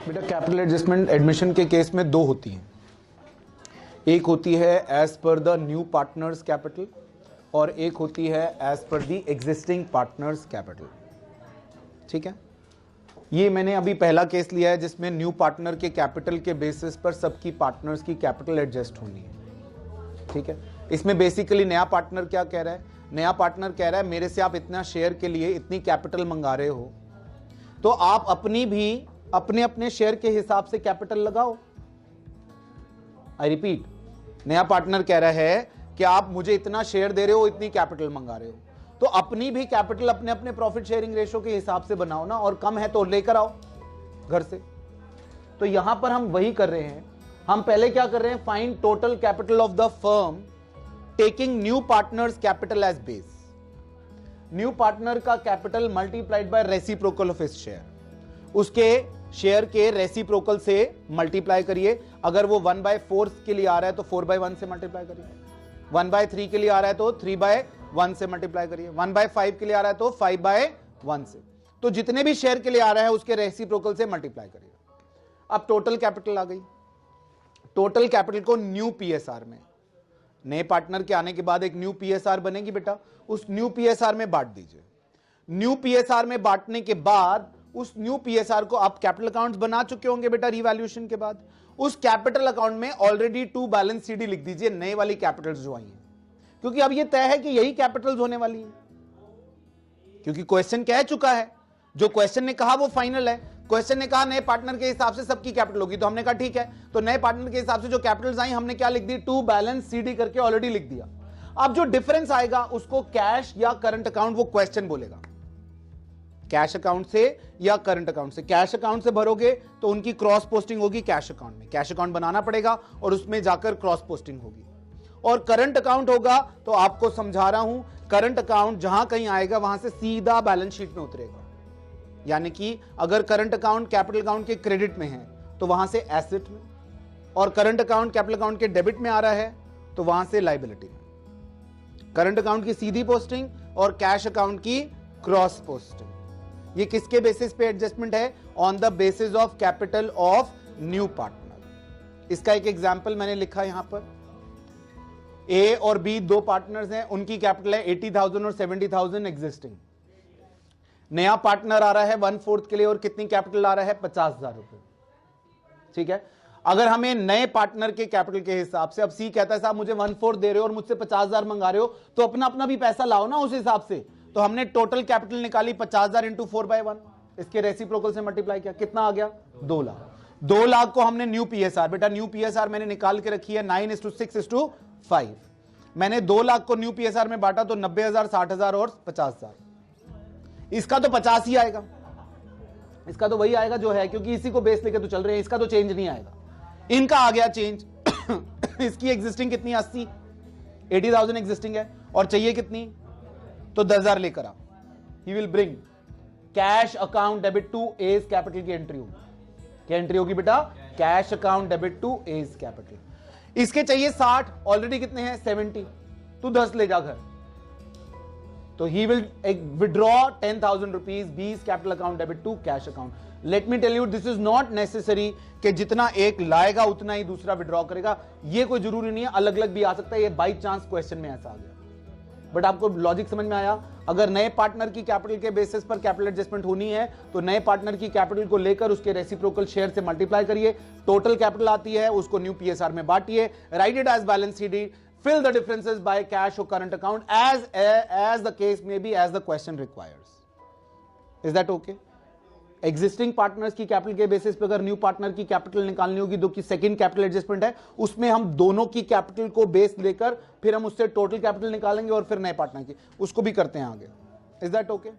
बेटा capital adjustment admission के case में दो होती हैं, एक होती है as per the new partners capital और एक होती है as per the existing partners capital. ठीक है, ये मैंने अभी पहला केस लिया है जिसमें न्यू पार्टनर के कैपिटल के बेसिस पर सबकी पार्टनर्स की कैपिटल एडजस्ट होनी है। ठीक है, इसमें बेसिकली नया पार्टनर क्या कह रहा है, नया पार्टनर कह रहा है मेरे से आप इतना शेयर के लिए इतनी कैपिटल मंगा रहे हो तो आप अपनी भी अपने अपने शेयर के हिसाब से कैपिटल लगाओ। आई रिपीट, नया पार्टनर कह रहा है कि आप मुझे इतना शेयर दे रहे हो, इतनी कैपिटल मंगा रहे हो, तो अपनी भी कैपिटल अपने अपने प्रॉफिट शेयरिंग रेशो के हिसाब से बनाओ ना, और कम है तो लेकर आओ घर से। तो यहां पर हम वही कर रहे हैं, हम पहले क्या कर रहे हैं, find total capital of the firm taking new partners capital as base. New partner का capital multiplied by reciprocal of his share, उसके शेयर के रेसिप्रोकल से मल्टीप्लाई करिए। अगर वो 1/4 के लिए आ रहा है तो 4/1 से मल्टीप्लाई करिए, 1/3 के लिए आ रहा है तो 3/1 से मल्टीप्लाई करिए, 1/5 के लिए आ रहा है तो 5/1 से। तो जितने भी शेयर के लिए आ रहा है उसके रेसिप्रोकल से मल्टीप्लाई करिए। अब टोटल कैपिटल आ गई, टोटल कैपिटल को न्यू पीएसआर में, नए पार्टनर के आने के बाद एक न्यू पीएसआर बनेगी बेटा, उस न्यू पीएसआर में बांट दीजिए। न्यू पीएसआर में बांटने के बाद उस न्यू पीएसआर को आप कैपिटल अकाउंट्स बना चुके होंगे बेटा रीवैल्यूएशन के बाद, उस कैपिटल अकाउंट में ऑलरेडी टू बैलेंस सीडी लिख दीजिए, नए वाली कैपिटल्स जो आई हैं, क्योंकि अब ये तय है कि यही कैपिटल्स होने वाली हैं, क्योंकि क्वेश्चन कह चुका है, जो क्वेश्चन ने कहा वो फाइनल है। क्वेश्चन ने कहा नए पार्टनर के हिसाब से सबकी कैपिटल होगी, तो हमने कहा ठीक है, तो नए पार्टनर के हिसाब से जो कैपिटल्स आई हमने क्या लिख दी, टू बैलेंस सीडी करके ऑलरेडी लिख दिया। अब जो डिफरेंस आएगा उसको कैश या करंट अकाउंट, वो क्वेश्चन बोलेगा कैश अकाउंट से या करंट अकाउंट से। कैश अकाउंट से भरोगे तो उनकी क्रॉस पोस्टिंग होगी कैश अकाउंट में, कैश अकाउंट बनाना पड़ेगा और उसमें जाकर क्रॉस पोस्टिंग होगी। और करंट अकाउंट होगा तो आपको समझा रहा हूं, करंट अकाउंट जहां कहीं आएगा वहां से सीधा बैलेंस शीट में उतरेगा। यानी कि अगर करंट अकाउंट कैपिटल अकाउंट के क्रेडिट में है तो वहां से एसेट में, और करंट अकाउंट कैपिटल अकाउंट के डेबिट में आ रहा है तो वहां से लायबिलिटी में। करंट अकाउंट की सीधी पोस्टिंग और कैश अकाउंट की क्रॉस पोस्टिंग। ये किसके बेसिस पे एडजस्टमेंट है, on the basis of capital of new partner. इसका एक एग्जांपल मैंने लिखा यहां पर, ए और बी दो पार्टनर्स हैं, उनकी कैपिटल है 80,000 और 70,000 एग्जिस्टिंग। नया पार्टनर आ रहा है 1/4 के लिए और कितनी कैपिटल आ रहा है, 50,000 रुपए। ठीक है, अगर हमें नए पार्टनर के कैपिटल के हिसाब से, अब सी कहता है साहब मुझे 1/4 दे रहे हो और मुझसे 50,000 मंगा रहे हो, तो अपना अपना भी पैसा लाओ ना उस हिसाब से। तो हमने टोटल कैपिटल निकाली 50,000 इंटू 4/1, इसके रेसिप्रोकल से मल्टीप्लाई किया, कितना आ गया, 2 लाख। 2 लाख को हमने न्यू पीएसआर, बेटा न्यू पीएसआर मैंने निकाल के रखी है 9:6:5। मैंने 2 लाख को न्यू पीएसआर में बांटा तो 90,000, 60,000 और 50,000। इसका तो 50 ही आएगा, इसका तो वही आएगा जो है, क्योंकि इसी को बेस लेके तो चल रहे हैं, इसका तो चेंज नहीं आएगा। इनका आ गया चेंज इसकी एग्जिस्टिंग कितनी, 80,000 एग्जिस्टिंग है और चाहिए कितनी, तो 10,000 लेकर आ। He will bring cash account debit to as capital की एंट्री होगी। क्या एंट्री होगी बेटा, cash account debit to as capital. इसके चाहिए 60, ऑलरेडी कितने हैं, 70, तू 10 ले जा घर। तो he will withdraw 10,000 rupees, 20 capital account debit to cash account. Let me tell you, this is not necessary कि जितना एक लाएगा उतना ही दूसरा विड्रॉ करेगा, ये कोई जरूरी नहीं है, अलग अलग भी आ सकता है, ये बाई चांस क्वेश्चन में ऐसा आ गया। बट आपको लॉजिक समझ में आया। अगर नए पार्टनर की कैपिटल के बेसिस पर कैपिटल एडजस्टमेंट होनी है तो नए पार्टनर की कैपिटल को लेकर उसके रेसिप्रोकल शेयर से मल्टीप्लाई करिए, टोटल कैपिटल आती है, उसको न्यू पीएसआर में बांटिए, write it as balance CD, fill the differences by cash or current account as the case may be, as the question requires. Is that okay? Existing partners की capital के basis पे अगर new partner की capital निकालनी होगी, जो कि second capital adjustment है, उसमें हम दोनों की कैपिटल को बेस लेकर फिर हम उससे टोटल कैपिटल निकालेंगे और फिर नए पार्टनर की, उसको भी करते हैं आगे। Is that okay?